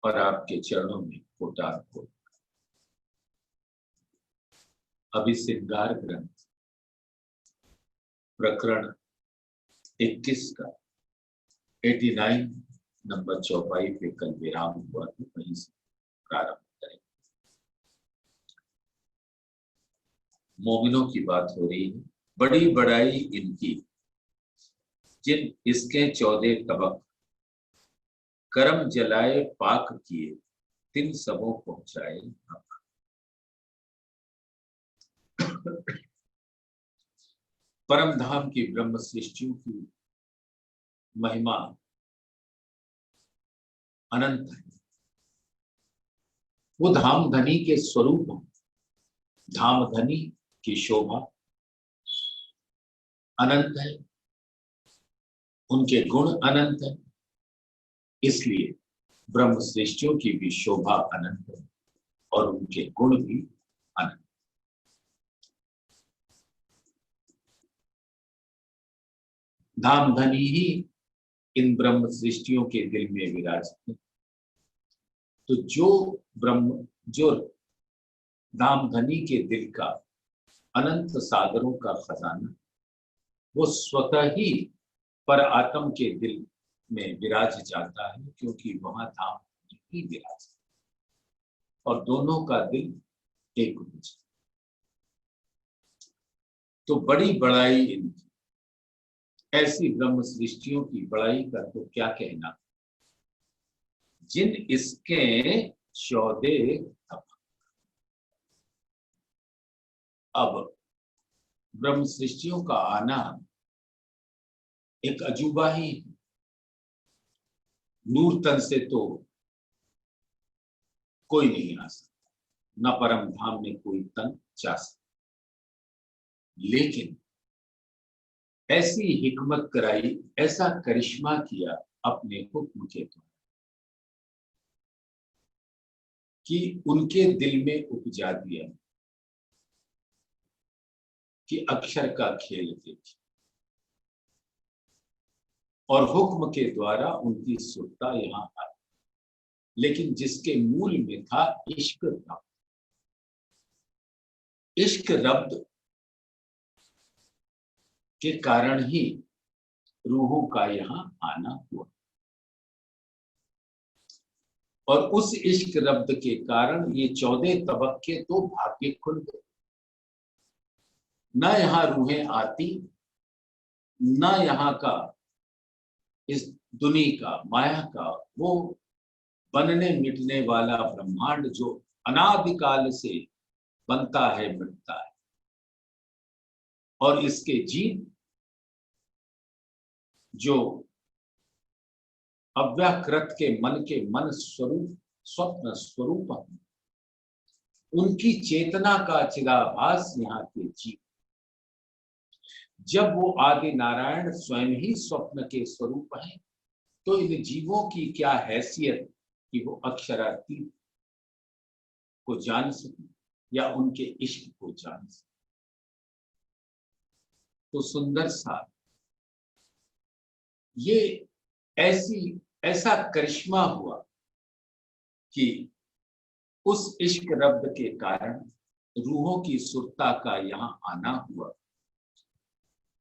और आपके चरणों में कोटार को। अभी श्रृंगार ग्रंथ प्रकरण 21 का 89 नंबर चौपाई पे कल विराम हुआ, तो वहीं से प्रारंभ करें। मोमिनों की बात हो रही है। बड़ी बड़ाई इनकी जिन इसके 14 तबक, करम जलाए पाक किए तिन सबों पहुंचाए हक। परम धाम की ब्रह्म सृष्टियों की महिमा अनंत है। वो धाम धनी के स्वरूप, धाम धनी की शोभा अनंत है, उनके गुण अनंत है, इसलिए ब्रह्म सृष्टियों की भी शोभा अनंत है और उनके गुण भी अनंत। धाम धनी ही इन ब्रह्म सृष्टियों के दिल में विराजते। तो जो धाम धनी के दिल का अनंत सागरों का खजाना, वो स्वतः ही पर आत्म के दिल में विराज जाता है, क्योंकि वहां धाम ही विराज और दोनों का दिल एक हो जाता। तो बड़ी बड़ाई इनकी, ऐसी ब्रह्म सृष्टियों की बड़ाई का तो क्या कहना, जिन इसके 14 तबक। अब ब्रह्म सृष्टियों का आना एक अजूबा ही, नूर तन से तो कोई नहीं आ सकता, न परम धाम में कोई तन जा सकता, लेकिन ऐसी हिकमत कराई, ऐसा करिश्मा किया अपने हुक्म के द्वारा कि उनके दिल में उपजा दिया कि अक्षर का खेल देखिए, और हुक्म के द्वारा उनकी सुरता यहां आई। लेकिन जिसके मूल में था इश्क रब्द, इश्क रब्द के कारण ही रूहों का यहां आना हुआ, और उस इश्क रब्द के कारण ये 14 तबक के तो भाग्य खुल गए। न यहां रूहें आती, न यहां का इस दुनिया का माया का वो बनने मिटने वाला ब्रह्मांड जो अनादिकाल से बनता है मिटता है, और इसके जीव जो अव्याकृत के मन स्वरूप स्वप्न स्वरूप है, उनकी चेतना का चिदाभास यहाँ के जीव, जब वो आदि नारायण स्वयं ही स्वप्न के स्वरूप हैं, तो इन जीवों की क्या हैसियत कि वो अक्षरातीत को जान सके या उनके इश्क को जान सके। तो सुंदर सा ये ऐसा करिश्मा हुआ कि उस इश्क रब्द के कारण रूहों की सुरता का यहाँ आना हुआ,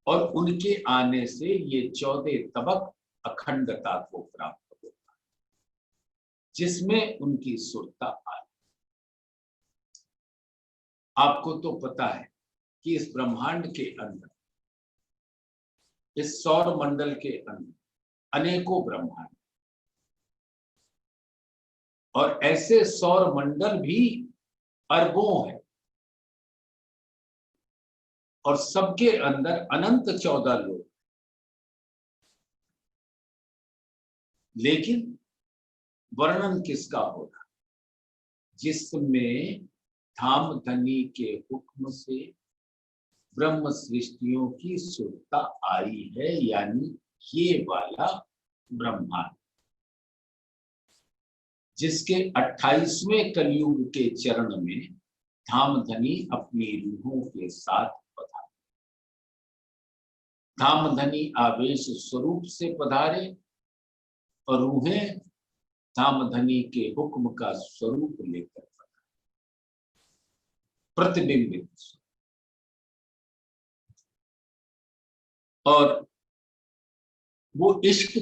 और उनके आने से ये 14 तबक अखंडता को प्राप्त होता है, जिसमें उनकी सुरता आई। आपको तो पता है कि इस ब्रह्मांड के अंदर, इस सौर मंडल के अंदर अनेकों ब्रह्मांड, और ऐसे सौर मंडल भी अरबों हैं, और सबके अंदर अनंत 14 लोग। लेकिन वर्णन किसका होगा, जिसमें धाम धनी के हुक्म से ब्रह्म सृष्टियों की सुरता आई है, यानी ये वाला ब्रह्मांड, जिसके 28वें कलयुग के चरण में धाम धनी अपनी रूहों के साथ पधारे। धाम धनी आवेश स्वरूप से पधारे और रूहें धामधनी के हुक्म का स्वरूप लेकर प्रतिबिंबित। और वो इश्क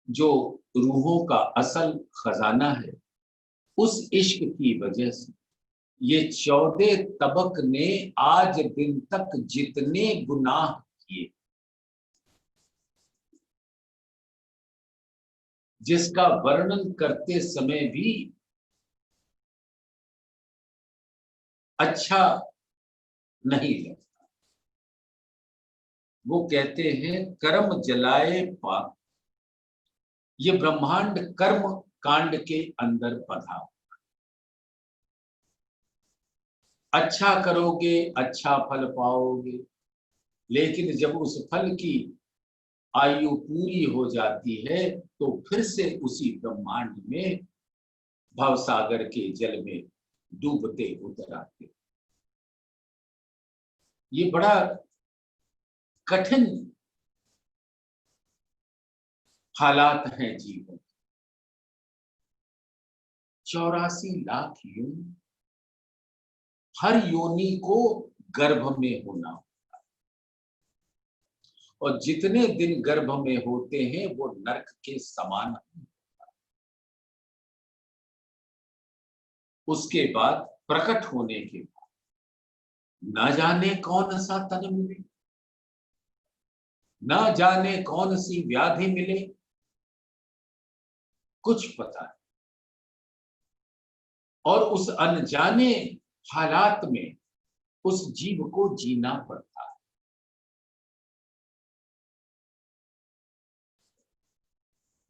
जो रूहों का असल खजाना है, उस इश्क की वजह से ये 14 तबक ने आज दिन तक जितने गुनाह किए, जिसका वर्णन करते समय भी अच्छा नहीं लगता। वो कहते हैं कर्म जलाए पाक। ये ब्रह्मांड कर्म कांड के अंदर बधा। अच्छा करोगे अच्छा फल पाओगे, लेकिन जब उस फल की आयु पूरी हो जाती है तो फिर से उसी ब्रह्मांड में भवसागर के जल में डूबते उतर आते। ये बड़ा कठिन हालात हैं जीवन। 84 लाख योनि, हर योनि को गर्भ में होना होता है, और जितने दिन गर्भ में होते हैं वो नरक के समान होता है। उसके बाद प्रकट होने के बाद न जाने कौन सा तन मिले, न जाने कौन सी व्याधि मिले, कुछ पता नहीं। और उस अनजाने हालात में उस जीव को जीना पड़ता है।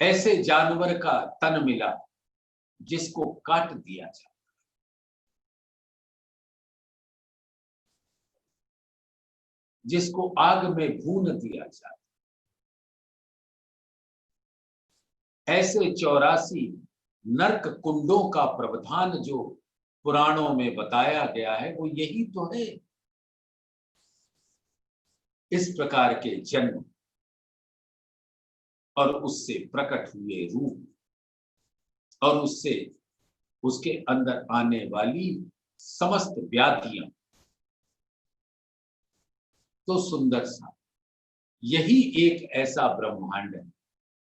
ऐसे जानवर का तन मिला जिसको काट दिया जाए, जिसको आग में भून दिया जाए। ऐसे 84 नरक कुंडों का प्रावधान जो पुराणों में बताया गया है, वो यही तो है। इस प्रकार के जन्म और उससे प्रकट हुए रूप और उससे उसके अंदर आने वाली समस्त व्याधियां, तो सुंदर सा यही एक ऐसा ब्रह्मांड है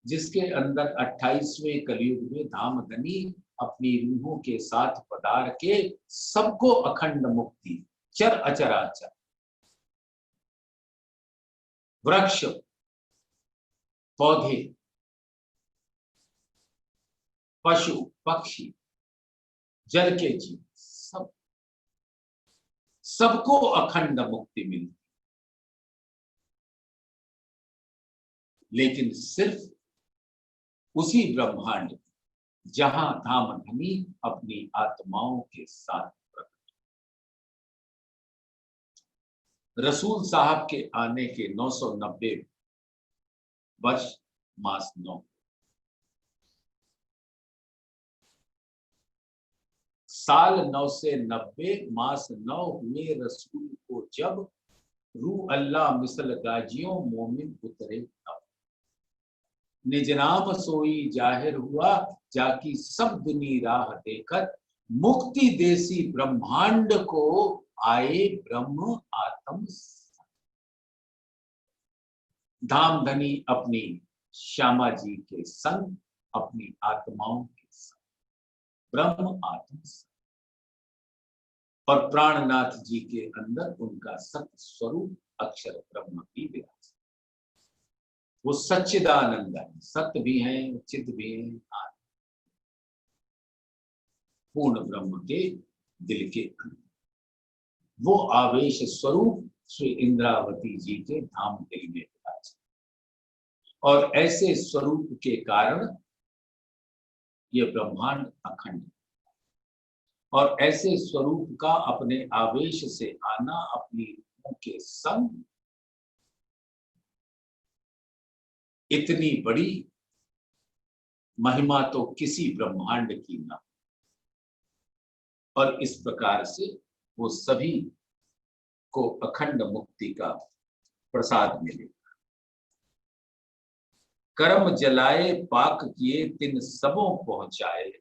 जिसके अंदर 28वें कलयुग में धामधनी अपनी रूहों के साथ पधार के सबको अखंड मुक्ति, चर अचराचर, वृक्ष, पौधे, पशु, पक्षी, जल के जीव, सबको अखंड मुक्ति मिलती। लेकिन सिर्फ उसी ब्रह्मांड जहां धामधनी अपनी आत्माओं के साथ प्रकट। रसूल साहब के आने के 990 वर्ष मास 9, साल 990 मास 9 हुए रसूल को जब रूह अल्लाह मिसल गाजियों मोमिन उतरे तब। निज नाम सोई जाहिर हुआ जाकी सब दुनी राह देखत, मुक्ति देसी ब्रह्मांड को आए ब्रह्म आत्म। धामधनी अपनी श्यामा जी के संग अपनी आत्माओं के संग ब्रह्म आत्म, और प्राणनाथ जी के अंदर उनका सत्य स्वरूप अक्षर ब्रह्म की विराज। वो सच्चिदानंद है, सत्य भी है, चित भी है, पूर्ण ब्रह्म के दिल के अंदर वो आवेश स्वरूप श्री इंद्रावती जी के धाम दिल में विराज। और ऐसे स्वरूप के कारण ये ब्रह्मांड अखंड, और ऐसे स्वरूप का अपने आवेश से आना अपनी रूह के संग इतनी बड़ी महिमा तो किसी ब्रह्मांड की ना। और इस प्रकार से वो सभी को अखंड मुक्ति का प्रसाद मिले। कर्म जलाए पाक किए तिन सबों पहुंचाए,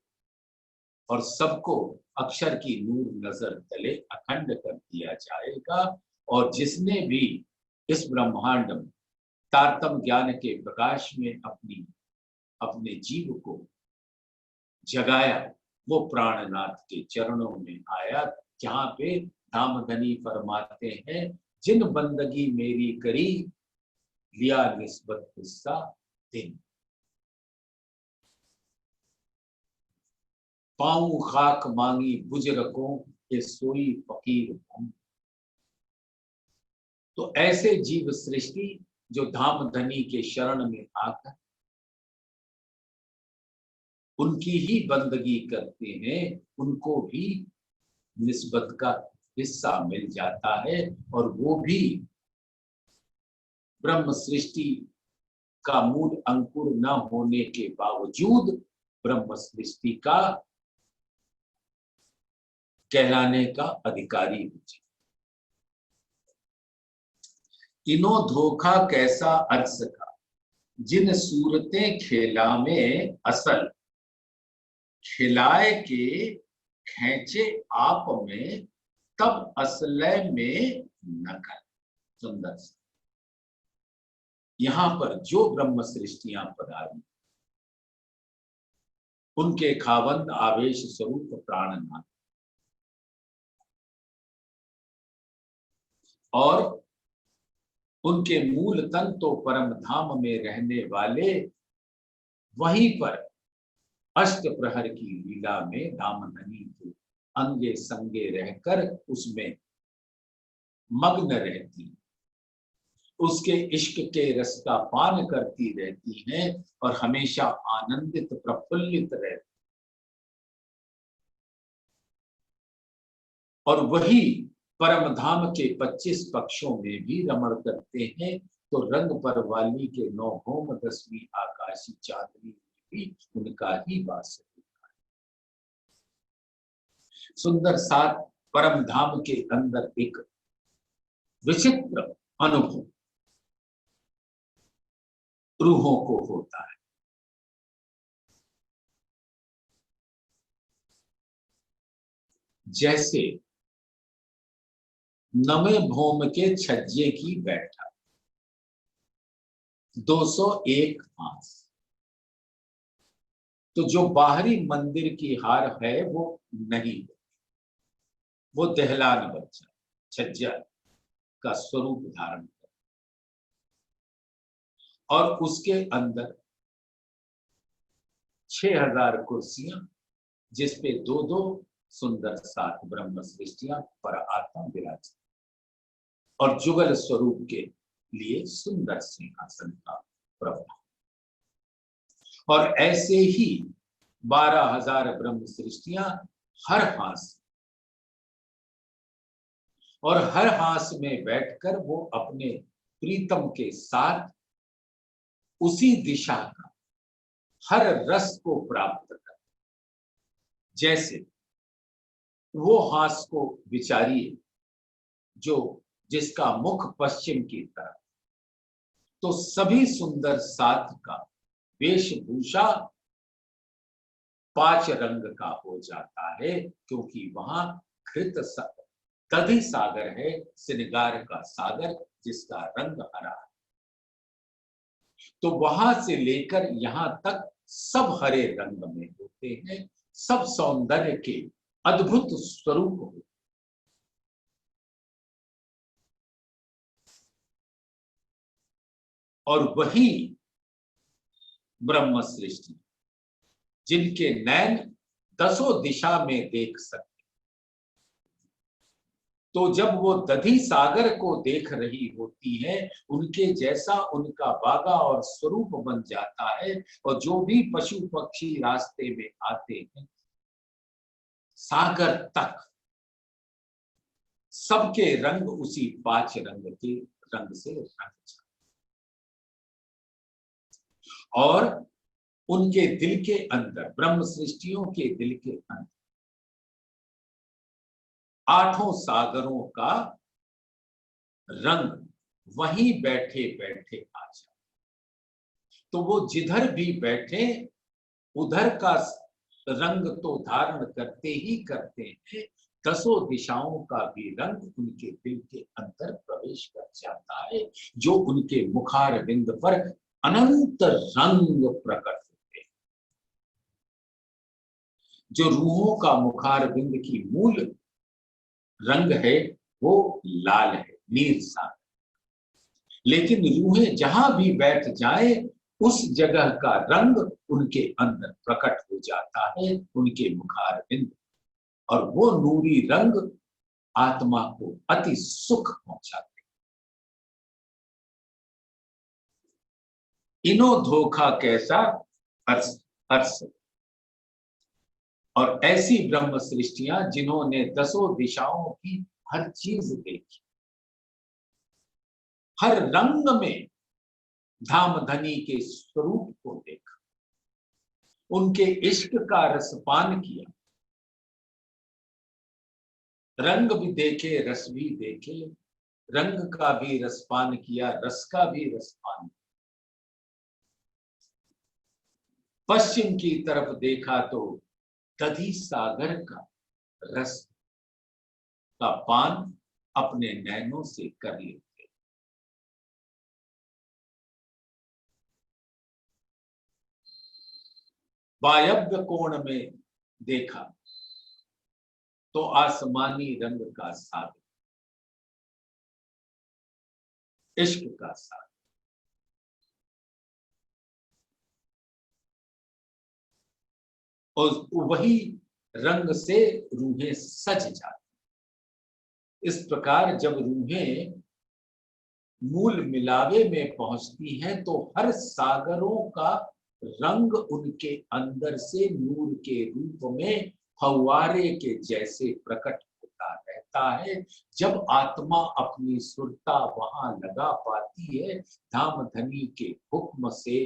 और सबको अक्षर की नूर नजर तले अखंड कर दिया जाएगा। और जिसने भी इस ब्रह्मांड में तारतम ज्ञान के प्रकाश में अपने जीव को जगाया, वो प्राणनाथ के चरणों में आया, जहां पे धामधनी फरमाते हैं, जिन बंदगी मेरी करी लिया निस्बत हिस्सा दिन। पाऊं खाक मांगी बुजुर्गों के सोई फकीर हूं। तो ऐसे जीव सृष्टि जो धामधनी के शरण में आकर उनकी ही बंदगी करते हैं, उनको भी निस्बत का हिस्सा मिल जाता है। और वो भी ब्रह्म सृष्टि का मूल अंकुर न होने के बावजूद ब्रह्म सृष्टि का कहलाने का अधिकारी हो जाए। इनो धोखा कैसा अर्ज का, जिन सूरतें खेला में असल, खिलाए के खेचे आप में तब असलय में नकल। सुंदर सा यहां पर जो ब्रह्म सृष्टियां पधारी, उनके खावंद आवेश स्वरूप प्राणनाथ, और उनके मूल तन तो परम धाम में रहने वाले वहीं पर अष्ट प्रहर की लीला में दामधनी के अंगे संगे रहकर उसमें मग्न रहती, उसके इश्क के रस का पान करती रहती हैं और हमेशा आनंदित प्रफुल्लित रहती। और वही परम धाम के 25 पक्षों में भी रमण करते हैं। तो रंग पर वाली के 9 होम 10वीं आकाशी चांदनी में भी उनका ही वास है। सुंदर साथ परम धाम के अंदर एक विचित्र अनुभव रूहों को होता है। जैसे नवे भौम के छज्जे की बैठक, 201 हाथ, तो जो बाहरी मंदिर की हार है वो नहीं, वो दहलान बच्चा छज्जा का स्वरूप धारण कर, और उसके अंदर 6000 कुर्सियां, जिसपे 2-2 सुंदर सात ब्रह्म सृष्टियां पर आत्मा विराज, और जुगल स्वरूप के लिए सुंदर सिंहासन का प्रभाव। और ऐसे ही 12,000 ब्रह्म सृष्टियां हर हाथ, और हर हाथ में बैठकर वो अपने प्रीतम के साथ उसी दिशा का हर रस को प्राप्त कर। जैसे वो हाथ को विचारिए जो जिसका मुख पश्चिम की तरफ, तो सभी सुंदर सात का वेशभूषा 5 रंग का हो जाता है, क्योंकि वहां घृत दधि सागर है, श्रृंगार का सागर, जिसका रंग हरा है। तो वहां से लेकर यहां तक सब हरे रंग में होते हैं, सब सौंदर्य के अद्भुत स्वरूप होते हैं। और वही ब्रह्म सृष्टि जिनके नैन 10 दिशा में देख सकते, तो जब वो दधि सागर को देख रही होती है, उनके जैसा उनका बागा और स्वरूप बन जाता है। और जो भी पशु पक्षी रास्ते में आते हैं, सागर तक सबके रंग उसी 5 रंग के रंग से रंग जाते, और उनके दिल के अंदर, ब्रह्म सृष्टियों के दिल के अंदर 8 सागरों का रंग वहीं बैठे बैठे आ जाए। तो वो जिधर भी बैठे उधर का रंग तो धारण करते ही करते हैं, दसों दिशाओं का भी रंग उनके दिल के अंदर प्रवेश कर जाता है, जो उनके मुखार बिंद पर अनंत रंग प्रकट होते हैं। जो रूहों का मुखार बिंद की मूल रंग है वो लाल है, नील सा। लेकिन रूहें जहां भी बैठ जाए उस जगह का रंग उनके अंदर प्रकट हो जाता है, उनके मुखार बिंद, और वो नूरी रंग आत्मा को अति सुख पहुंचाते। इनो धोखा कैसा अर्स, और ऐसी ब्रह्म सृष्टियां जिन्होंने दसों दिशाओं की हर चीज देखी, हर रंग में धामधनी के स्वरूप को देखा, उनके इश्क का रसपान किया, रंग भी देखे रस भी देखे, रंग का भी रसपान किया, रस का भी रसपान किया। पश्चिम की तरफ देखा तो दधी सागर का रस का पान अपने नैनों से कर लेते। वायव्य कोण में देखा तो आसमानी रंग का सागर, इश्क का सागर, और वही रंग से रूहें सज जाती। इस प्रकार जब रूहें मूल मिलावे में पहुंचती हैं तो हर सागरों का रंग उनके अंदर से नूर के रूप में फव्वारे के जैसे प्रकट होता रहता है। जब आत्मा अपनी सुरता वहां लगा पाती है धामधनी के हुक्म से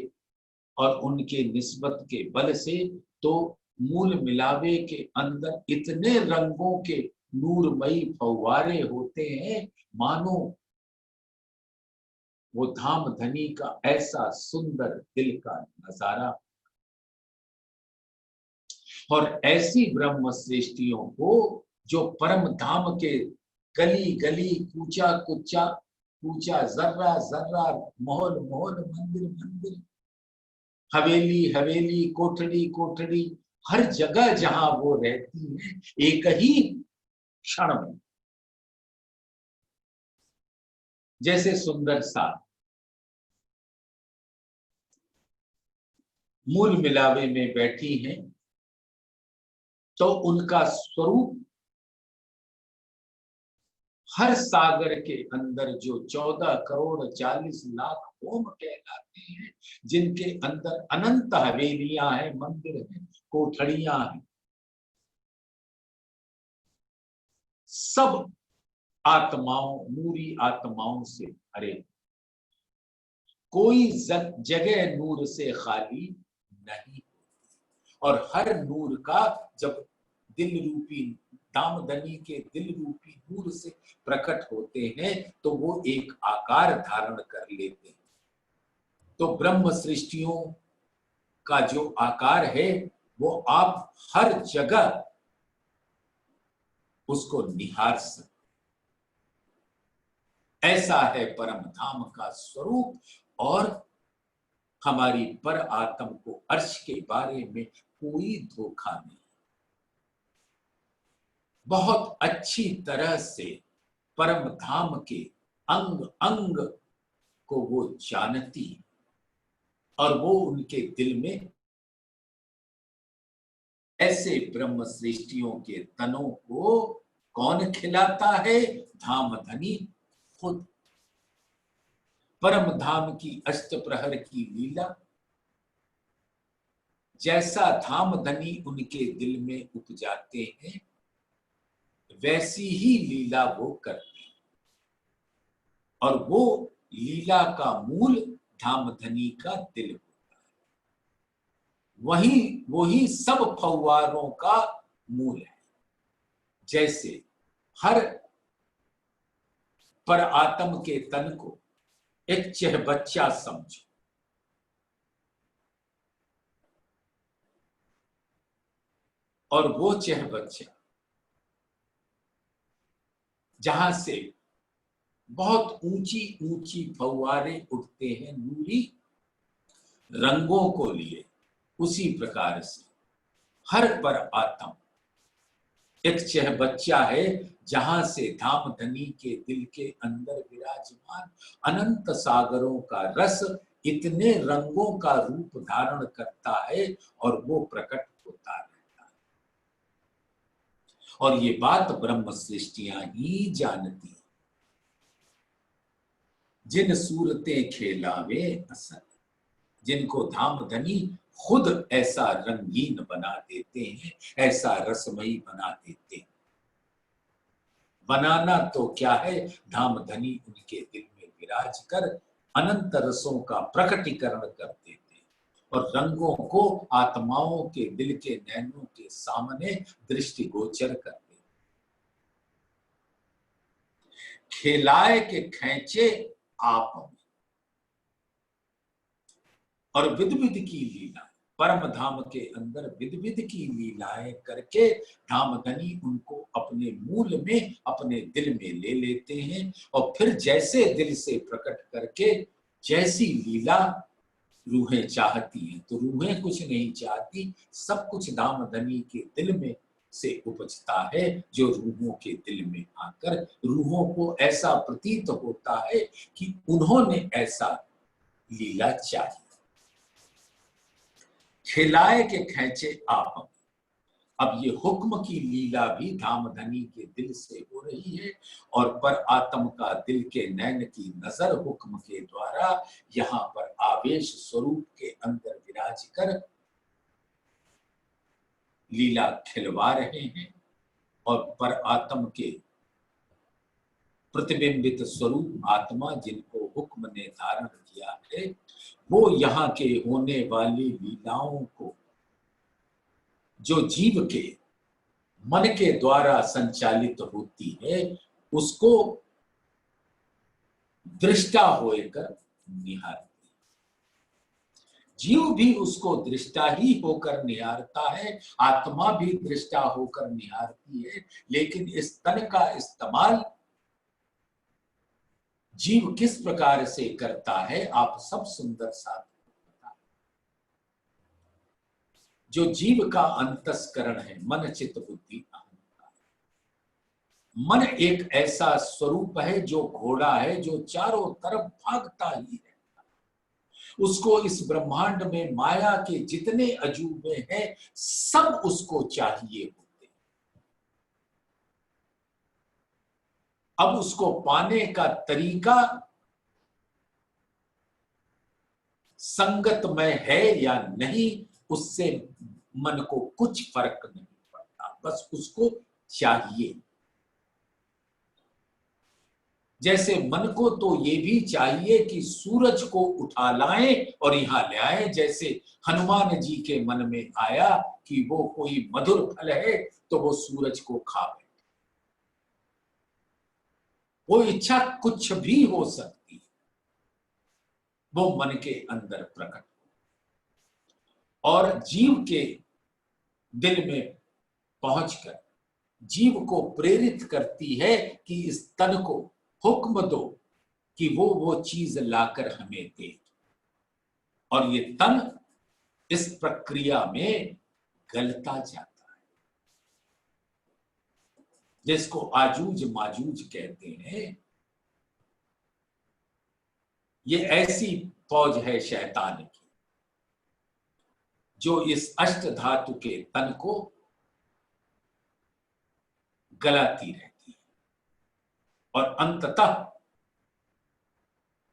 और उनके निस्बत के बल से, तो मूल मिलावे के अंदर इतने रंगों के नूरमयी फव्वारे होते हैं, मानो वो धामधनी का ऐसा सुंदर दिल का नजारा। और ऐसी ब्रह्म सृष्टियों को जो परम धाम के गली गली, कूचा कुचा, कूचा जर्रा जर्रा, मोहल मोहल, मंदिर मंदिर, हवेली हवेली, कोठड़ी कोठड़ी, हर जगह जहां वो रहती है एक ही क्षण में जैसे सुंदर सा मूल मिलावे में बैठी हैं, तो उनका स्वरूप हर सागर के अंदर जो 14 करोड़ 40 लाख होम कहलाते हैं, जिनके अंदर अनंत हवेलियां हैं, मंदिर हैं, कोठड़ियां हैं, सब आत्माओं, नूरी आत्माओं से भरे, कोई जगह नूर से खाली नहीं। और हर नूर का जब दिल रूपी दामदनी के दिल रूपी नूर से प्रकट होते हैं तो वो एक आकार धारण कर लेते हैं। तो ब्रह्म सृष्टियों का जो आकार है वो आप हर जगह उसको निहार सकते। ऐसा है परम धाम का स्वरूप। और हमारी पर आत्म को अर्श के बारे में कोई धोखा नहीं, बहुत अच्छी तरह से परम धाम के अंग अंग को वो जानती, और वो उनके दिल में ऐसे ब्रह्म सृष्टियों के तनों को कौन खिलाता है? धामधनी खुद। परम धाम की अष्टप्रहर की लीला जैसा धामधनी उनके दिल में उपजाते हैं, वैसी ही लीला वो करते हैं। और वो लीला का मूल धामधनी का दिल होता है, वही सब फव्वारों का मूल है। जैसे हर पर आत्म के तन को एक चह बच्चा समझो, और वो चह बच्चा जहां से बहुत ऊंची ऊंची फव्वारे उठते हैं नूरी रंगों को लिए, उसी प्रकार से हर पर आत्म एक चह बच्चा है जहां से धामधनी के दिल के अंदर विराजमान अनंत सागरों का रस इतने रंगों का रूप धारण करता है और वो प्रकट होता रहता है। और ये बात ब्रह्म सृष्टियां ही जानती, जिन सूरतें खेलावे असल, जिनको धामधनी खुद ऐसा रंगीन बना देते हैं, ऐसा रसमयी बना देते हैं। बनाना तो क्या है, धामधनी उनके दिल में विराज कर अनंत रसों का प्रकटीकरण कर देते हैं और रंगों को आत्माओं के दिल के नैनों के सामने दृष्टिगोचर कर देते। खेलाए के खैचे आप में, और विध विध की लीला, परम धाम के अंदर विध विध की लीलाएं करके धामधनी उनको अपने मूल में अपने दिल में ले लेते हैं और फिर जैसे दिल से प्रकट करके जैसी लीला रूहें चाहती हैं, तो रूहें कुछ नहीं चाहती, सब कुछ धामधनी के दिल में से उपजता है, जो रूहों के दिल में आकर रूहों को ऐसा प्रतीत होता है कि उन्होंने ऐसा लीला चाहिए। खिलाए के खैचे आप, अब ये हुक्म की लीला भी धामधनी के दिल से हो रही है और पर आत्म का दिल के नैन की नजर हुक्म के द्वारा यहाँ पर आवेश स्वरूप के अंदर विराज कर लीला खिलवा रहे हैं और पर आत्म के प्रतिबिंबित स्वरूप आत्मा जिनको हुक्म ने धारण किया है, वो यहाँ के होने वाली लीलाओं को जो जीव के मन के द्वारा संचालित होती है उसको दृष्टा होकर निहारती, जीव भी उसको दृष्टा ही होकर निहारता है, आत्मा भी दृष्टा होकर निहारती है, लेकिन इस तन का इस्तेमाल जीव किस प्रकार से करता है आप सब सुंदर साथ पता है। जो जीव का अंतस्करण है मन चित्त बुद्धि अहंकार, मन एक ऐसा स्वरूप है जो घोड़ा है जो चारों तरफ भागता ही रहता है, उसको इस ब्रह्मांड में माया के जितने अजूबे हैं सब उसको चाहिए। अब उसको पाने का तरीका संगत में है या नहीं उससे मन को कुछ फर्क नहीं पड़ता, बस उसको चाहिए। जैसे मन को तो ये भी चाहिए कि सूरज को उठा लाएं और यहां ले आए, जैसे हनुमान जी के मन में आया कि वो कोई मधुर फल है तो वो सूरज को खावे। वो इच्छा कुछ भी हो सकती है, वो मन के अंदर प्रकट हो और जीव के दिल में पहुंचकर जीव को प्रेरित करती है कि इस तन को हुक्म दो कि वो चीज लाकर हमें दे, और ये तन इस प्रक्रिया में गलता जाता है, जिसको आजूज माजूज कहते हैं। ये ऐसी फौज है शैतान की जो इस अष्ट धातु के तन को गलाती रहती है और अंततः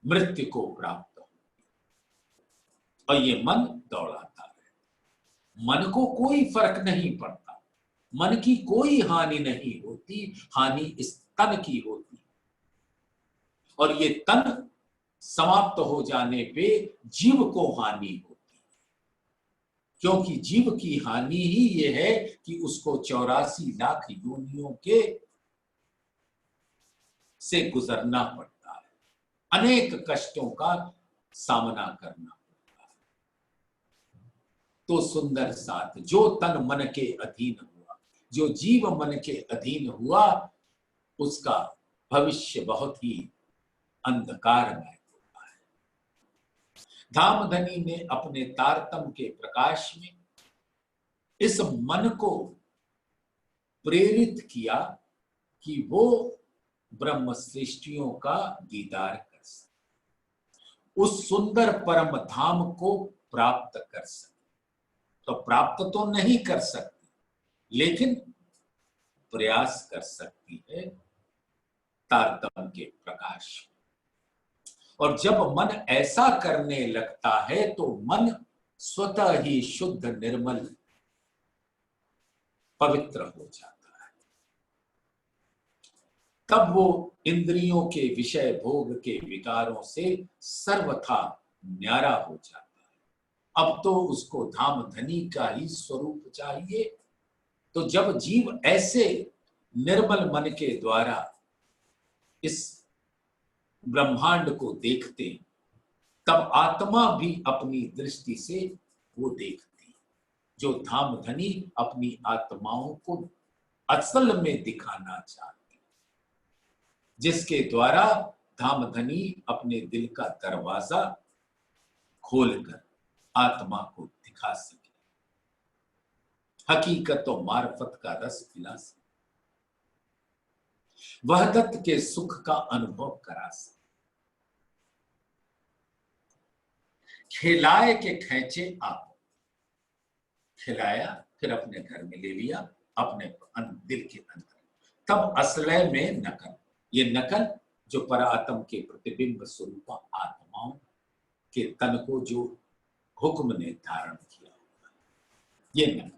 मृत्यु को प्राप्त होती है। और ये मन दौड़ाता है, मन को कोई फर्क नहीं पड़ता, मन की कोई हानि नहीं होती, हानि इस तन की होती है। और ये तन समाप्त हो जाने पे जीव को हानि होती है, क्योंकि जीव की हानि ही ये है कि उसको 84 लाख योनियों के से गुजरना पड़ता है, अनेक कष्टों का सामना करना पड़ता है। तो सुंदर साथ। जो तन मन के अधीन हुआ, जो जीव मन के अधीन हुआ, उसका भविष्य बहुत ही अंधकारमय होता है। धामधनी ने अपने तारतम के प्रकाश में इस मन को प्रेरित किया कि वो ब्रह्म सृष्टियों का दीदार कर सके, उस सुंदर परम धाम को प्राप्त कर सके। तो प्राप्त तो नहीं कर सकती, लेकिन प्रयास कर सकती है तारतम के प्रकाश। और जब मन ऐसा करने लगता है तो मन स्वतः ही शुद्ध, निर्मल, पवित्र हो जाता है। तब वो इंद्रियों के विषय भोग के विकारों से सर्वथा न्यारा हो जाता है। अब तो उसको धामधनी का ही स्वरूप चाहिए। तो जब जीव ऐसे निर्मल मन के द्वारा इस ब्रह्मांड को देखते, तब आत्मा भी अपनी दृष्टि से वो देखती। जो धामधनी अपनी आत्माओं को असल में दिखाना चाहती, जिसके द्वारा धामधनी अपने दिल का दरवाजा खोलकर आत्मा को दिखा सके, हकीकत और मार्फत का रस पिला सके, वहदत के सुख का अनुभव करा सके। खिलाए के खेचे आप, खिलाया फिर अपने घर में ले लिया, अपने दिल के अंदर। तब असलय में नकल, ये नकल जो परात्म के प्रतिबिंब स्वरूप आत्माओं के तन को जो हुक्म ने धारण किया, ये नकल।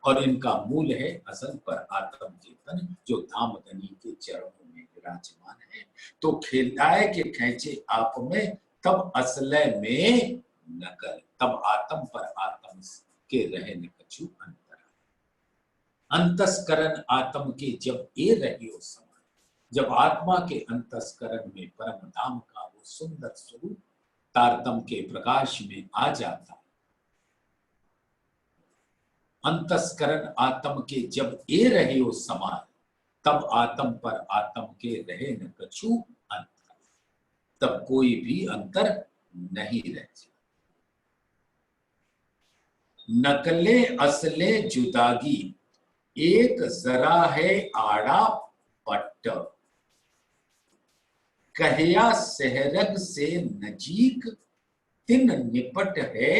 और इनका मूल है असल पर आत्म के तन जो धामधनी के चरणों में विराजमान है। तो खिलाए के खेचे आप में, तब असलय में नकल, तब आत्म पर आत्म के रहे न कछु अंतर। अंतस्करण आत्म के जब ए रहियो समय, जब आत्मा के अंतस्करण में परम धाम का वो सुंदर स्वरूप तारतम के प्रकाश में आ जाता, अंतस्करण आत्म के जब ए रहियो समान, तब आत्म पर आत्म के रहे न कछु अंतर, तब कोई भी अंतर नहीं रह जाता। नकले असले जुदागी, एक जरा है आड़ा पट्ट, कहया सहरग से नजीक, तिन निपट है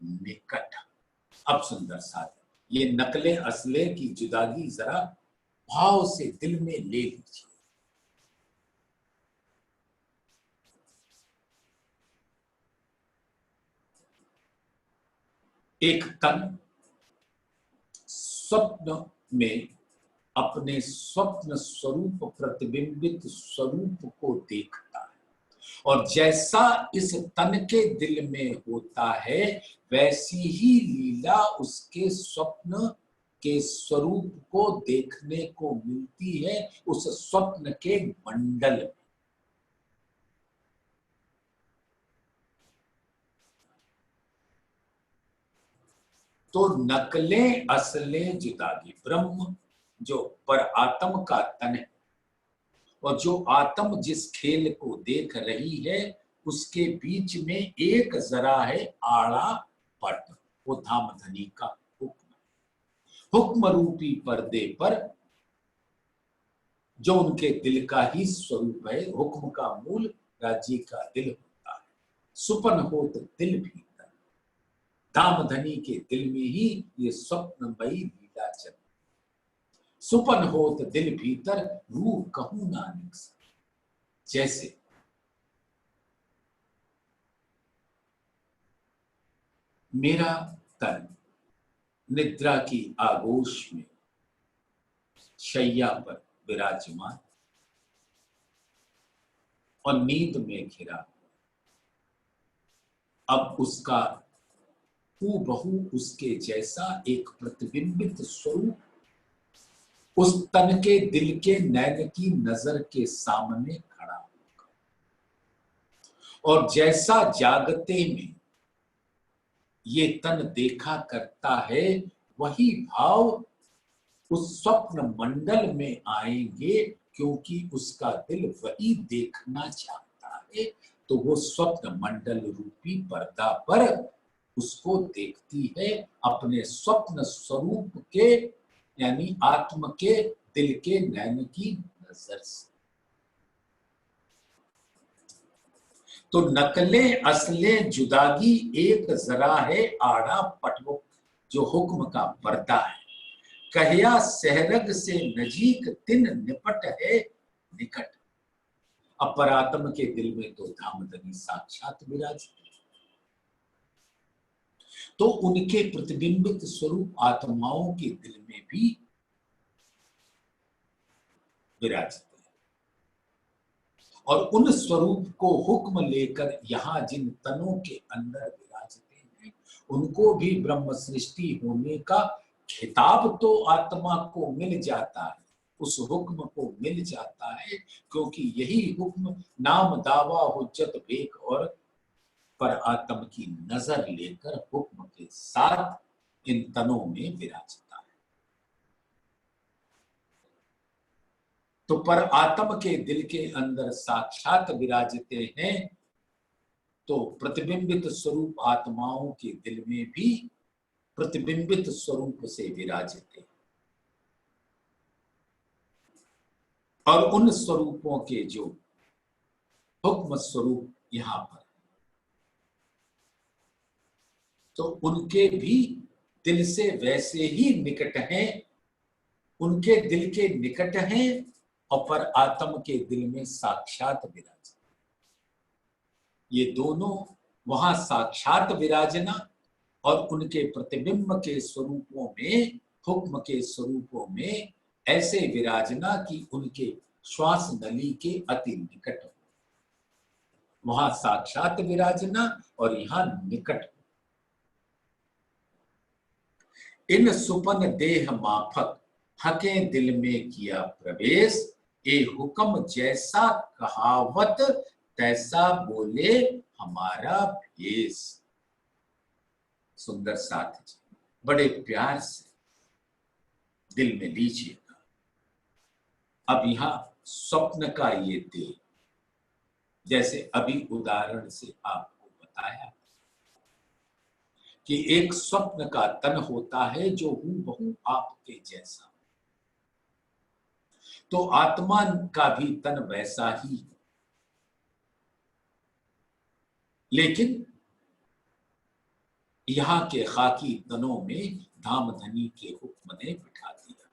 निकट। अब सुंदर साथ, ये नकले असले की जुदागी जरा भाव से दिल में ले लीजिए। एक तन स्वप्न में अपने स्वप्न स्वरूप प्रतिबिंबित स्वरूप को देखता है, और जैसा इस तन के दिल में होता है वैसी ही लीला उसके स्वप्न के स्वरूप को देखने को मिलती है उस स्वप्न के मंडल में। तो नकले असले जुदागी, ब्रह्म जो पर आत्म का तन है और जो आत्म जिस खेल को देख रही है, उसके बीच में एक जरा है आड़ा पट, वो धामधनी का हुक्म, हुक्म रूपी पर्दे पर जो उनके दिल का ही स्वरूप है। हुक्म का मूल राज्य का दिल होता है। सुपन होत दिल भीतर, धामधनी के दिल में ही ये स्वप्नमयी लीला चल। सुपन होत दिल भीतर, रूह कहूं नानक सा। जैसे मेरा तन निद्रा की आगोश में शैया पर विराजमान और नींद में घिरा, अब उसका हूबहू उसके जैसा एक प्रतिबिंबित स्वरूप उस तन के दिल के नैन की नजर के सामने खड़ा होगा, और जैसा जागते में ये तन देखा करता है, वही भाव उस स्वप्न मंडल में आएंगे, क्योंकि उसका दिल वही देखना चाहता है। तो वो स्वप्न मंडल रूपी पर्दा पर उसको देखती है, अपने स्वप्न स्वरूप के यानी आत्म के दिल के नैन की नजर से। तो नकले असले जुदागी एक जरा है आड़ा पटवो, जो हुक्म का पर्दा है। कहया सहरग से नजीक तिन निपट है निकट। अपरात्म के दिल में तो धामधनी साक्षात विराजते, तो उनके प्रतिबिंबित स्वरूप आत्माओं के दिल में भी विराजते हैं। और उन स्वरूप को हुक्म लेकर यहां जिन तनों के अंदर विराजते हैं, उनको भी ब्रह्म सृष्टि होने का खिताब तो आत्मा को मिल जाता है, उस हुक्म को मिल जाता है, क्योंकि यही हुक्म नाम दावा हुज्जत बेक और पर आत्म की नजर लेकर हुक्म के साथ इन तनों में विराजता है। तो पर आत्म के दिल के अंदर साक्षात विराजते हैं, तो प्रतिबिंबित स्वरूप आत्माओं के दिल में भी प्रतिबिंबित स्वरूप से विराजते हैं। और उन स्वरूपों के जो हुक्म स्वरूप यहां पर, तो उनके भी दिल से वैसे ही निकट हैं, उनके दिल के निकट हैं, और पर आत्म के दिल में साक्षात विराज। ये दोनों वहां साक्षात विराजना और उनके प्रतिबिंब के स्वरूपों में, हुक्म के स्वरूपों में ऐसे विराजना कि उनके श्वास नली के अति निकट हो। वहां साक्षात विराजना और यहां निकट। इन सुपन देह माफक हके दिल में किया प्रवेश, ए हुक्म जैसा कहावत तैसा बोले हमारा भेष। सुंदर साथ जी, बड़े प्यार से दिल में लीजिएगा। अब यहां स्वप्न का ये देह, जैसे अभी उदाहरण से आपको बताया कि एक स्वप्न का तन होता है जो हूबहू आपके जैसा, तो आत्मा का भी तन वैसा ही, लेकिन यहां के खाकी तनों में धामधनी के हुक्म ने बिठा दिया।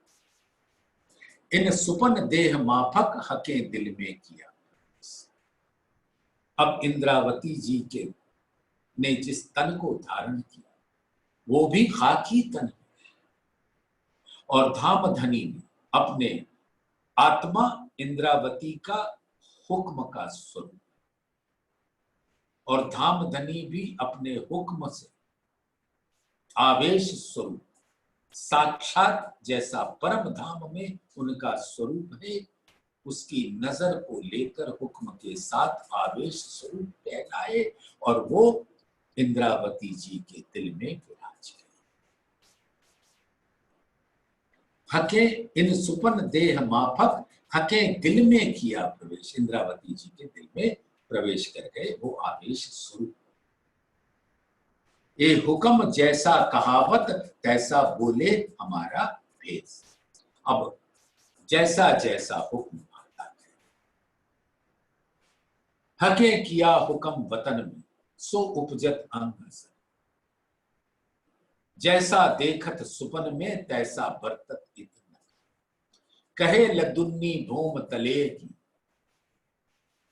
इन सुपन देह माफक हके दिल में किया। अब इंद्रावती जी के ने जिस तन को धारण किया वो भी खाकी तन है, और धामधनी ने अपने आत्मा इंद्रावती का हुक्म का स्वरूप, और धामधनी भी अपने हुक्म से आवेश स्वरूप साक्षात जैसा परम धाम में उनका स्वरूप है, उसकी नजर को लेकर हुक्म के साथ आवेश स्वरूप कहलाए, और वो इंद्रावती जी के दिल में विराज गए। हके इन सुपन देह माफक हके दिल में किया प्रवेश, इंद्रावती जी के दिल में प्रवेश कर गए वो आवेश स्वरूप। ये हुक्म जैसा कहावत तैसा बोले हमारा भेष। अब जैसा जैसा हुक्म आता है, हके किया हुक्म वतन में सो उपजत अंग सर, जैसा देखत सुपन में तैसा बरतत इतना, कहे लदुन्नी भूम तले की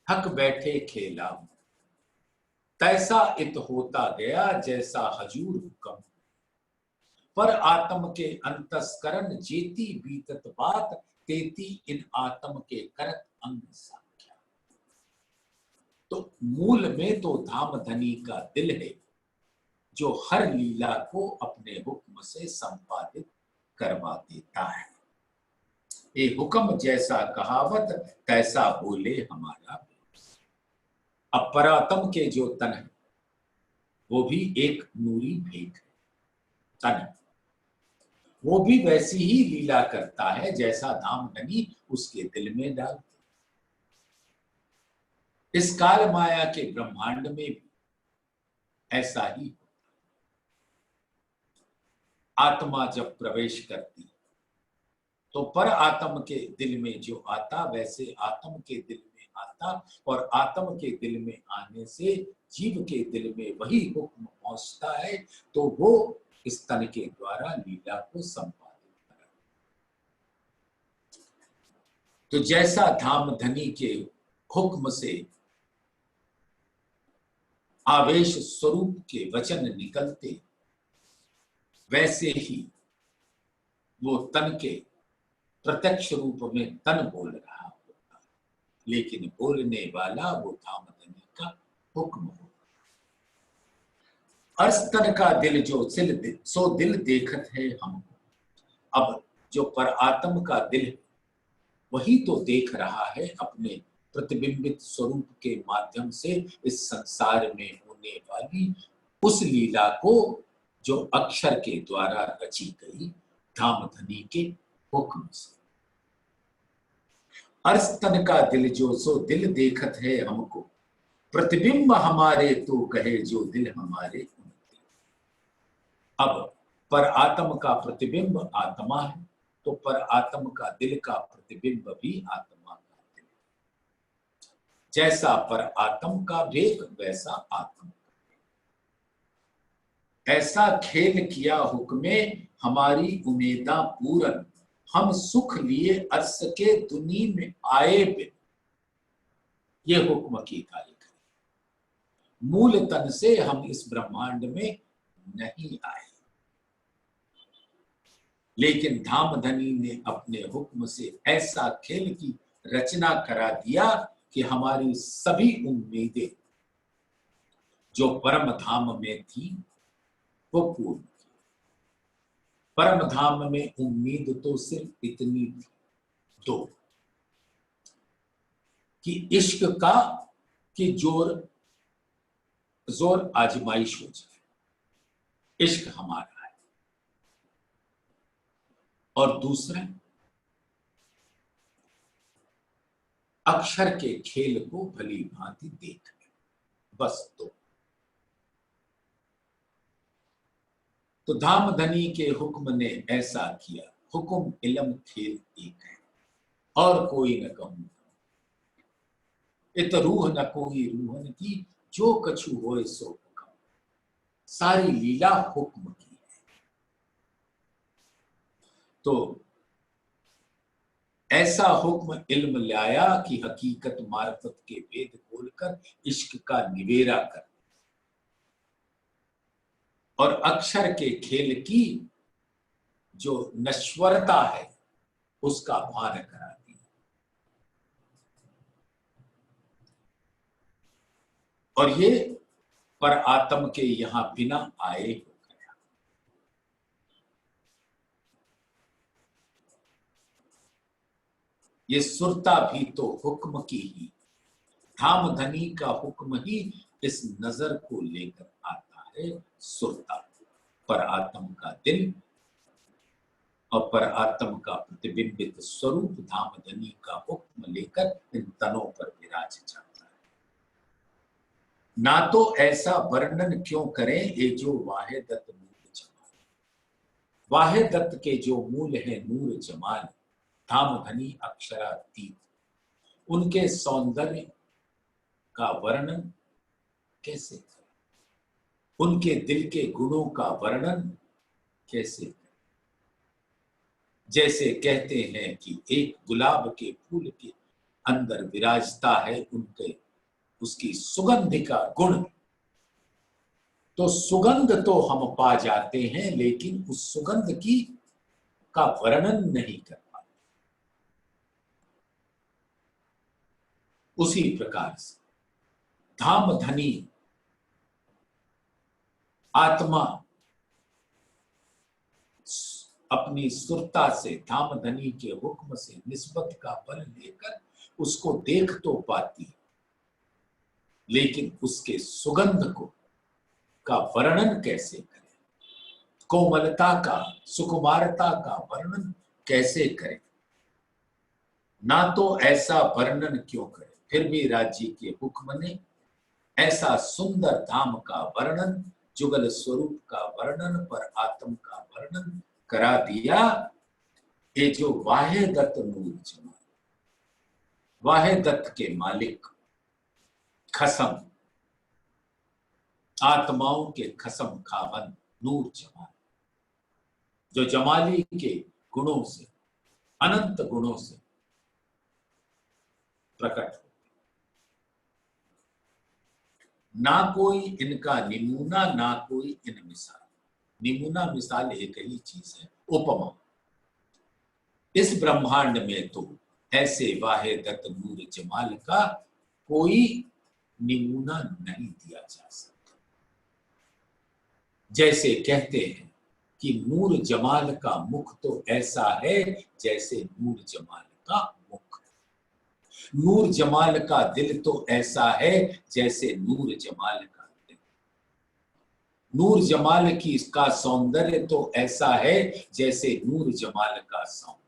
हक बैठे खेला, तैसा इत होता गया जैसा हजूर हुक्म, पर आत्म के अंतस्करण जेती बीतत बात, तेती इन आत्म के करत अंग संख्या। तो मूल में तो धामधनी का दिल है जो हर लीला को अपने हुक्म से संपादित करवा देता है। ये हुक्म जैसा कहावत तैसा बोले हमारा। अब परातम के जो तन है वो भी एक नूरी भेंट है, तन। वो भी वैसी ही लीला करता है जैसा धामधनी उसके दिल में डालते। इस काल माया के ब्रह्मांड में भी ऐसा ही आत्मा जब प्रवेश करती तो पर आत्म के दिल में जो आता वैसे आत्म के दिल में आता, और आत्म के दिल में आने से जीव के दिल में वही हुक्म पहुंचता है, तो वो इस तन के द्वारा लीला को संपादित करा। तो जैसा धामधनी के हुक्म से आवेश स्वरूप के वचन निकलते, वैसे ही वो तन के प्रत्यक्ष रूप में तन बोल रहा होता, लेकिन बोलने वाला वो धामधनी का हुक्म होता। अर्श तन का दिल जो सो दिल देखत है हमको। अब जो पर आत्म का दिल वही तो देख रहा है अपने प्रतिबिंबित स्वरूप के माध्यम से इस संसार में होने वाली उस लीला को, जो अक्षर के द्वारा रची गई धामधनी के हुक्म से। अर्श तन का दिल जो सो दिल देखत है हमको, प्रतिबिंब हमारे तो कहे जो दिल हमारे। अब पर आत्म का प्रतिबिंब आत्मा है, तो पर आत्म का दिल का प्रतिबिंब भी आत्मा का दिल। जैसा पर आत्म का भेद वैसा आत्म। ऐसा खेल किया हुक्मे हमारी उम्मीदा पूरन, हम सुख लिए अर्श के दुनी में आए बिन। ये हुक्म की कार्य करें। मूल तन से हम इस ब्रह्मांड में नहीं आए, लेकिन धामधनी ने अपने हुक्म से ऐसा खेल की रचना करा दिया कि हमारी सभी उम्मीदें जो परम धाम में थी वो पूर्ण की। परम धाम में उम्मीद तो सिर्फ इतनी थी, दो, कि इश्क का कि जोर आजमाइश हो जाए, इश्क हमारा है, और दूसरा अक्षर के खेल को भली भांति देख ले, बस दो। तो धामधनी के हुक्म ने ऐसा किया, हुक्म इलम खेल एक है और कोई न कहूं। इत रूह न कोई रूहन की, जो कछु होए सो हुक्म। सारी लीला हुक्म की है। तो ऐसा हुक्म इल्म लाया कि हकीकत मार्फत के वेद खोलकर इश्क का निवेरा कर, और अक्षर के खेल की जो नश्वरता है उसका भान करा दिया। और ये पर आत्म के यहां बिना आए हो गया। ये सुरता भी तो हुक्म की ही, धामधनी का हुक्म ही इस नजर को लेकर आता है। सुरता पर आत्म का दिल और पर आत्म का प्रतिबिंबित स्वरूप धामधनी का हुक्म लेकर इन तनों पर विराज जाता है। ना तो ऐसा वर्णन क्यों करें ये जो वाहे दत्त मूल जमाल। वाहे दत्त के जो मूल है नूर जमाल, धामधनी अक्षरातीत, उनके सौंदर्य का वर्णन कैसे करें, उनके दिल के गुणों का वर्णन कैसे करें। जैसे कहते हैं कि एक गुलाब के फूल के अंदर विराजता है उनके उसकी सुगंध का गुण, तो सुगंध तो हम पा जाते हैं लेकिन उस सुगंध की का वर्णन नहीं कर पाते। उसी प्रकार से धामधनी आत्मा अपनी सुरता से धामधनी के हुक्म से निस्बत का बल लेकर उसको देख तो पाती, लेकिन उसके सुगंध को का वर्णन कैसे करें, कोमलता का, सुकुमारता का वर्णन कैसे करें। ना तो ऐसा वर्णन क्यों करें, फिर भी राज्य के हुक्म ने ऐसा सुंदर धाम का वर्णन, जुगल स्वरूप का वर्णन, पर आत्म का वर्णन करा दिया। ये जो वाहे दत्त नूर जमाल, वाहे दत्त के मालिक, खसम, आत्माओं के खसम खावन नूर जमाल, जो जमाली के गुणों से, अनंत गुणों से प्रकट हो, ना कोई इनका निमूना, ना कोई इन मिसाल। निमूना मिसाल एक ही चीज है, उपमा। इस ब्रह्मांड में तो ऐसे वाहे दत्त नूर जमाल का कोई निमूना नहीं दिया जा सकता। जैसे कहते हैं कि नूर जमाल का मुख तो ऐसा है जैसे नूर जमाल का मुख, नूर जमाल का दिल तो ऐसा है जैसे नूर जमाल का दिल, नूर जमाल की इसका सौंदर्य तो ऐसा है जैसे नूर जमाल का सौंदर्य।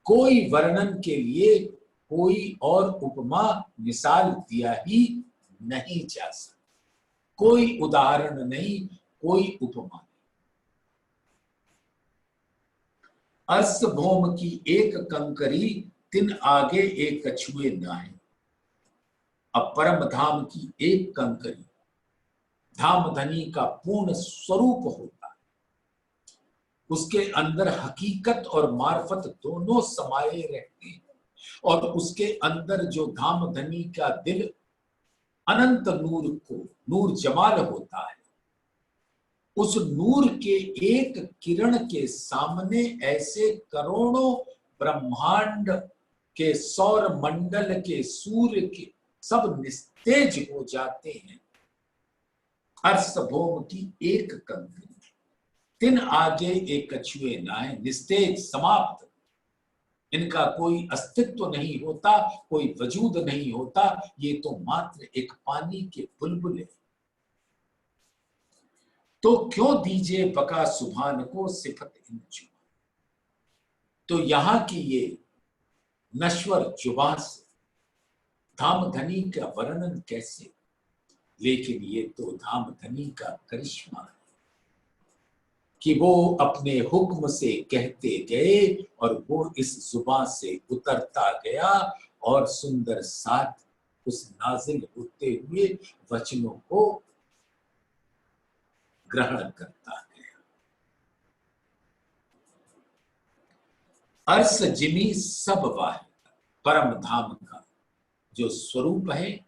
कोई वर्णन के लिए कोई और उपमा मिसाल दिया ही नहीं जा सकता, कोई उदाहरण नहीं, कोई उपमा नहीं। अर्स भौम की एक कंकरी, तिन आगे एक कछुए नाहे। अब परम धाम की एक कंकरी, धाम धनी का पूर्ण स्वरूप होता है, उसके अंदर हकीकत और मार्फत दोनों समाये रहते हैं, और उसके अंदर जो धाम धनी का दिल अनंत नूर को, नूर जमाल होता है, उस नूर के एक किरण के सामने ऐसे करोड़ों ब्रह्मांड के, सौर मंडल के, सूर्य के सब निस्तेज हो जाते हैं। अर्स भौम की एक कंकरी, तिन आगे एक कछुए नाए, निस्तेज, समाप्त, इनका कोई अस्तित्व नहीं होता, कोई वजूद नहीं होता, ये तो मात्र एक पानी के बुलबुले। तो क्यों दीजिए बका सुभान को सिफत इन जुबान। तो यहां की ये नश्वर जुबान से धाम धनी का वर्णन कैसे, लेकिन ये तो धाम धनी का करिश्मा है कि वो अपने हुक्म से कहते गए और वो इस जुबान से उतरता गया और सुंदर साथ उस नाजिल होते हुए वचनों को ग्रहण करता गया। अर्स जिमी सब वाहिद, परम धाम का जो स्वरूप है,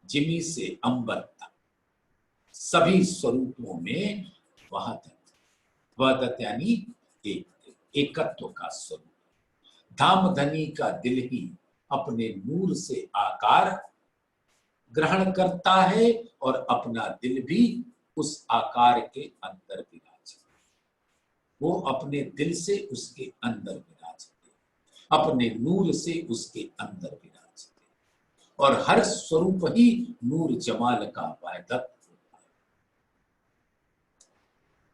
जिमी से अंबर तक सभी स्वरूपों में वहदत, वहदत यानी एकत्व का स्वरूप। धाम धनी का दिल ही अपने नूर से आकार ग्रहण करता है और अपना दिल भी उस आकार के अंदर विराजते, वो अपने दिल से उसके अंदर विराजते, अपने नूर से उसके अंदर विराजते, और हर स्वरूप ही नूर जमाल का वाहिदत होता है।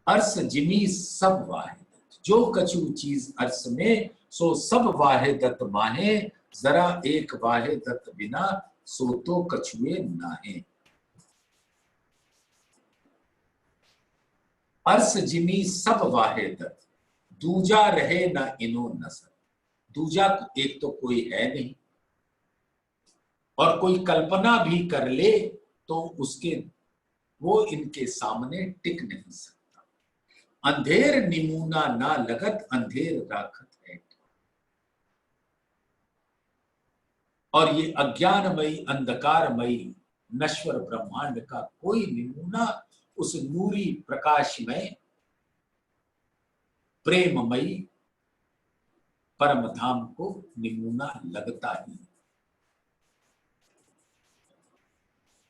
अर्स जिमी सब वाहिदत, जो कछु चीज अर्स में सो सब वाहिदत माहे, जरा एक वाहिदत बिना सो तो कछुए नाहे। अर्स जिमी सब वाहिदत, दूजा रहे ना इनो नसर। दूजा एक तो कोई है नहीं, और कोई कल्पना भी कर ले तो उसके, वो इनके सामने टिक नहीं सकता। अंधेर निमूना ना लगत, अंधेर राखत है। और ये अज्ञानमयी, अंधकारमयी नश्वर ब्रह्मांड का कोई निमूना उस नूरी प्रकाशमय प्रेममयी परम धाम को निमूना लगता ही।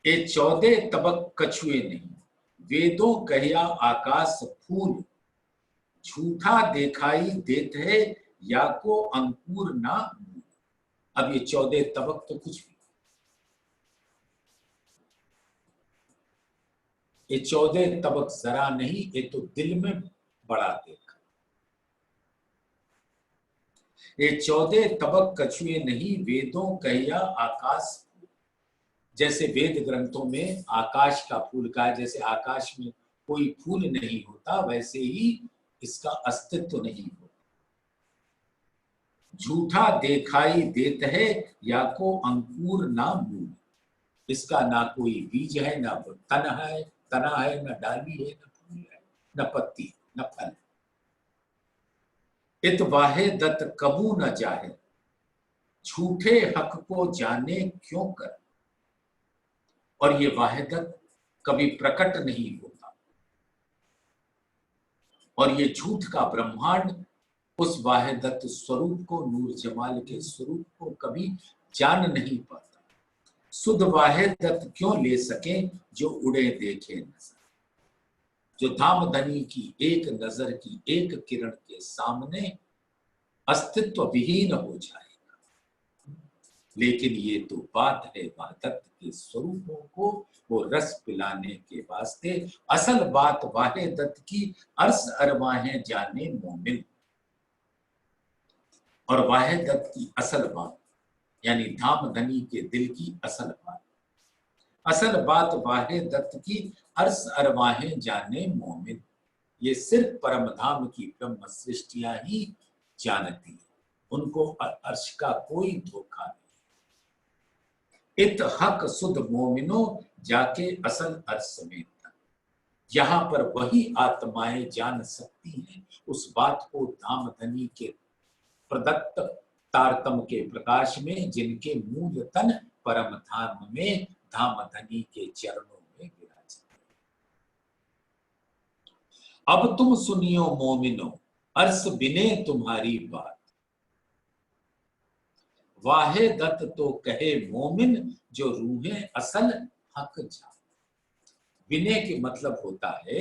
ये 14 तबक कछुए नहीं, वेदों कहिया आकाश फूल, झूठा देखाई देत है या को अंकुर ना मूल। अब ये 14 तबक तो कुछ भी, ये 14 तबक जरा नहीं, ये तो दिल में बड़ा देखा। ये 14 तबक कछुए नहीं, वेदों कहिया आकाश। जैसे वेद ग्रंथों में आकाश का फूल कहा, जैसे आकाश में कोई फूल नहीं होता, वैसे ही इसका अस्तित्व नहीं होता। झूठा दिखाई देत है, या को अंकुर ना मूल। इसका ना कोई बीज है, ना तना है, ना डाली है, ना फूल है, न पत्ती, न फल। इत वाहे दत्त कबू न जाहे, झूठे हक को जाने क्यों कर। और ये वाहिदत कभी प्रकट नहीं होता, और ये झूठ का ब्रह्मांड उस वाहिदत स्वरूप को, नूर जमाल के स्वरूप को कभी जान नहीं पाता। सुध वाहिदत क्यों ले सके, जो उड़े देखे नजर। जो धामधनी की एक नजर की एक किरण के सामने अस्तित्व विहीन हो जाएगा। लेकिन ये तो बात है वाहिदत के स्वरूपों को वो रस पिलाने के वास्ते। असल बात वाहिदत की अर्श अरवाहें जाने मोमिन। और वाहिदत की असल बात यानी धामधनी के दिल की असल बात वाहिदत की अर्श अरवाहें जाने मोमिन। ये सिर्फ परम धाम की ब्रह्म सृष्टियां ही जानती है, उनको अर्श का कोई धोखा नहीं। इत हक सुध मोमिनो, जाके असल अर्श में। यहां पर वही आत्माएं जान सकती हैं उस बात को धामधनी के प्रदत्त तारतम के प्रकाश में, जिनके मूल तन परम धाम में धामधनी के चरणों में विराजित। अब तुम सुनियो मोमिनो, अर्श बिने तुम्हारी बात। वाहे दत्त तो कहे मोमिन, जो रूहे असल हक जान। विनय के मतलब होता है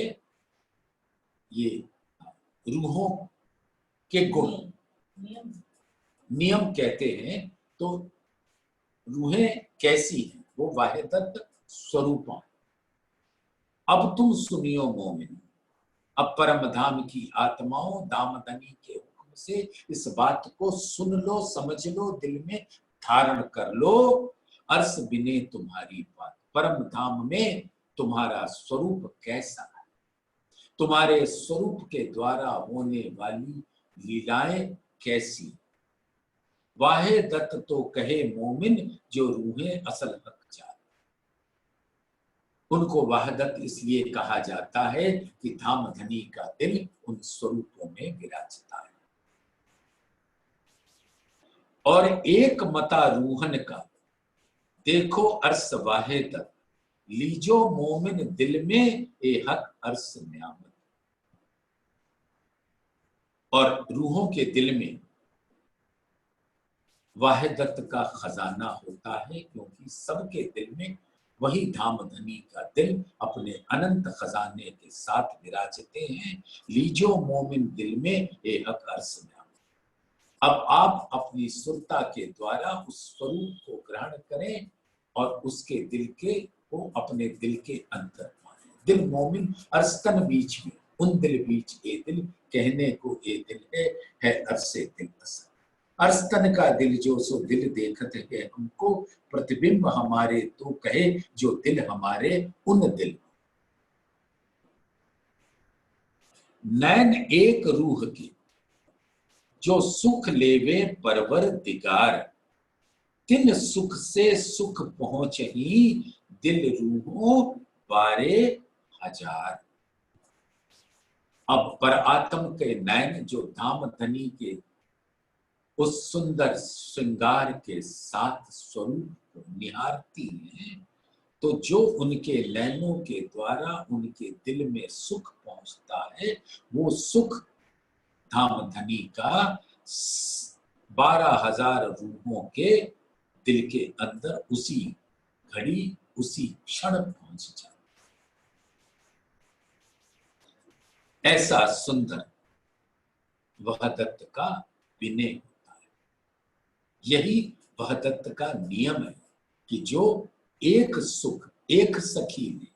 ये रूहों के गुण, नियम कहते हैं। तो रूहें कैसी हैं, वो वाहिदत स्वरूपा। अब तुम सुनियो मोमिन, अब परम धाम की आत्माओं दामदनी के हुक्म से इस बात को सुन लो, समझ लो, दिल में धारण कर लो। अर्श बिने तुम्हारी बात, परम धाम में तुम्हारा स्वरूप कैसा है, तुम्हारे स्वरूप के द्वारा होने वाली लीलाएं कैसी। वाहे दत्त तो कहे मोमिन, जो रूहें असल हक जान। उनको वाहदत इसलिए कहा जाता है कि धामधनी का दिल उन स्वरूपों में विराजता है। और एक मता रूहन का देखो अर्श वाहिदत, लीजो मोमिन दिल में ए हक अर्श नियामत। और रूहों के दिल में वाहिदत का खजाना होता है, क्योंकि सबके दिल में वही धामधनी का दिल अपने अनंत खजाने के साथ विराजते हैं। लीजो मोमिन दिल में ए हक अर्श नियामत। अब आप अपनी सुरता के द्वारा उस स्वरूप को ग्रहण करें और उसके दिल के को अपने दिल के अंदर पाएं। दिल मोमिन अरस्तन बीच में, उन दिल बीच ए दिल कहने को ए दिल है अरसे दिल असल। अरस्तन का दिल जो सो दिल देखत है हमको, प्रतिबिंब हमारे तो कहे जो दिल हमारे उन दिल। नैन एक रूह की, जो सुख लेवे परवर दिगार। तिन सुख से सुख पहुंच ही, दिल रूहों बारे हजार। अब पर आत्म के नैन जो धामधनी के उस सुंदर श्रृंगार के साथ स्वरूप को निहारती हैं, तो जो उनके नैनों के द्वारा उनके दिल में सुख पहुंचता है, वो सुख धामधनी का 12,000 रूहों के दिल के अंदर उसी घड़ी उसी क्षण पहुंच जाता। ऐसा सुंदर वहदत का विनय होता है। यही वहदत का नियम है कि जो एक सुख एक सखी ने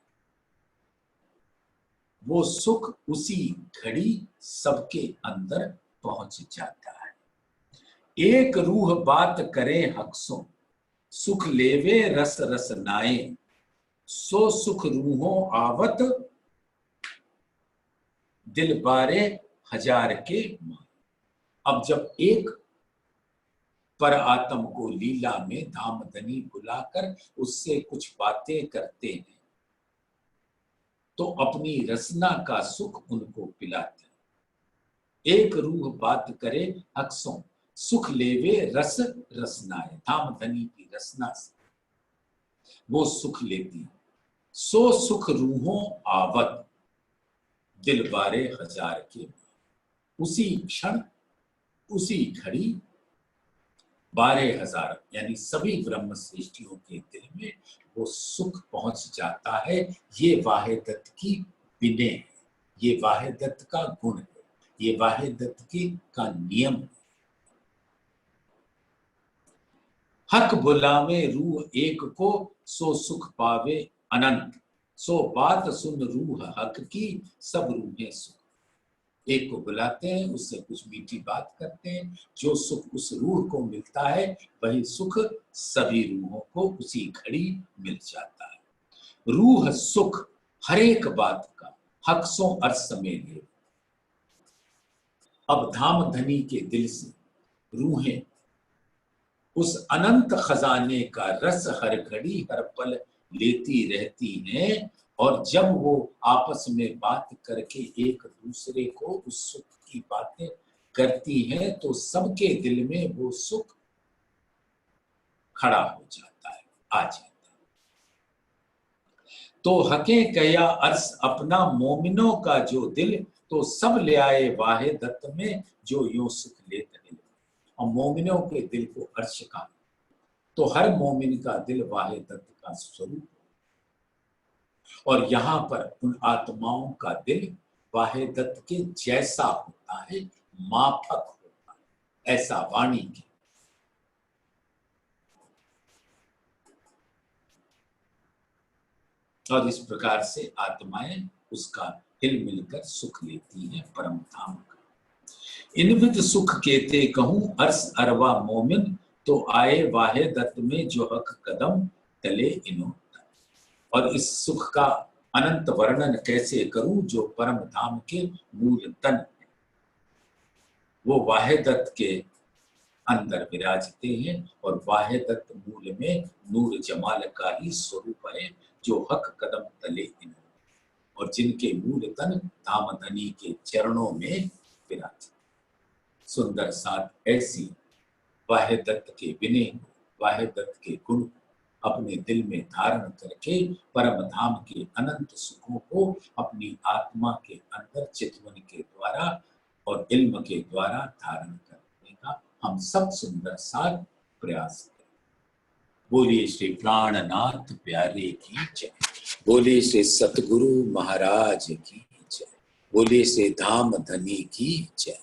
वो सुख उसी घड़ी सबके अंदर पहुंच जाता है। एक रूह बात करे हक्सों, सुख लेवे रस रस नाए, सो सुख रूहों आवत, दिल बारे हजार के माए। अब जब एक पर आत्म को लीला में धामधनी बुलाकर उससे कुछ बातें करते हैं तो अपनी रसना का सुख उनको पिलाते हैं। एक रूह बात करे हक्सों, सुख लेवे रस रसनाए, धामधनी की रसना से वो सुख लेती, सो सुख रूहों आवत, दिल बारे हजार के। उसी क्षण उसी घड़ी 12,000 यानी सभी ब्रह्म सृष्टियों के दिल में वो सुख पहुंच जाता है। ये वाहेदत्त की विनय है, ये वाहेदत्त का गुण है, ये वाहेदत्त का नियम है। हक बुलावे रूह एक को, सो सुख पावे अनंत, सो बात सुन रूह हक की, सब रूहें सुख। एक को बुलाते हैं, उससे कुछ मीठी बात करते हैं, जो सुख उस रूह को मिलता है वही सुख सभी रूहों को उसी घड़ी मिल जाता है। रूह सुख हर एक बात का हक्सों अर्थ में ले। अब धामधनी के दिल से रूहें उस अनंत खजाने का रस हर घड़ी हर पल लेती रहती हैं, और जब वो आपस में बात करके एक दूसरे को उस सुख की बातें करती हैं तो सबके दिल में वो सुख खड़ा हो जाता है, आ जाता है। तो हके कया अर्स अपना मोमिनों का जो दिल, तो सब ले आए वाहेदत्त में जो यूं सुख लेते दिल। और मोमिनों के दिल को अर्श का, तो हर मोमिन का दिल वाहेदत्त का स्वरूप, और यहाँ पर उन आत्माओं का दिल वाहेदत्त के जैसा होता है, माफक होता है, ऐसा वाणी के। और इस प्रकार से आत्माएं उसका हिल मिलकर सुख लेती हैं परम धाम का। इनविद सुख केते कहूं अर्स अरवा मोमिन, तो आए वाहेदत्त में जो हक कदम तले इनो। और इस सुख का अनंत वर्णन कैसे करूं, जो परम धाम के मूल तन है वो वाहेदत्त के अंदर विराजते हैं, और वाहेदत्त मूल में नूर जमाल का ही स्वरूप है, जो हक कदम तले इन, और जिनके मूल तन धामधनी के चरणों में विराजते। सुंदर साथ ऐसी वाहेदत्त के विनय, वाहेदत्त के गुण अपने दिल में धारण करके परम धाम के अनंत सुखों को अपनी आत्मा के अंदर चितवन के द्वारा और इल्म के द्वारा धारण करने का हम सब सुंदर साथ प्रयास करें। बोलिए श्री प्राणनाथ प्यारे की जय, बोलिए श्री सतगुरु महाराज की जय, बोलिए श्री धामधनी की जय।